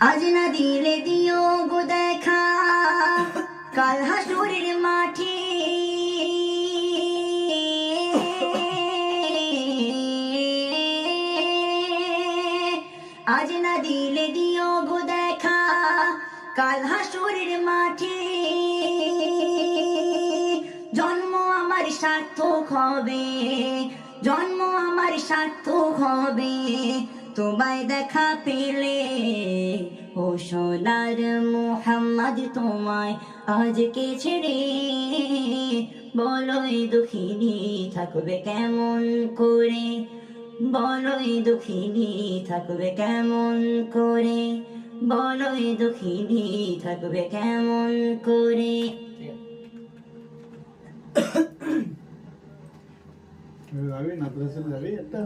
আজ না দিলে দিও গো দেখা কাল হাসুরের মাঠে, আজ না দিলে দিও গো দেখা কাল হাসুরের মাঠে। জন্ম আমার সার্থক হবে, জন্ম আমার সার্থক হবে তোমায় দেখা পেলে। ও সোনার মুহাম্মদ তোমায় আজকে ছেড়ে বলোই দুঃখিনী থাকবে কেমন করে, বলোই দুঃখিনী থাকবে কেমন করে, বলোই দুঃখিনী থাকবে কেমন করে। যাবি না যাবি একটা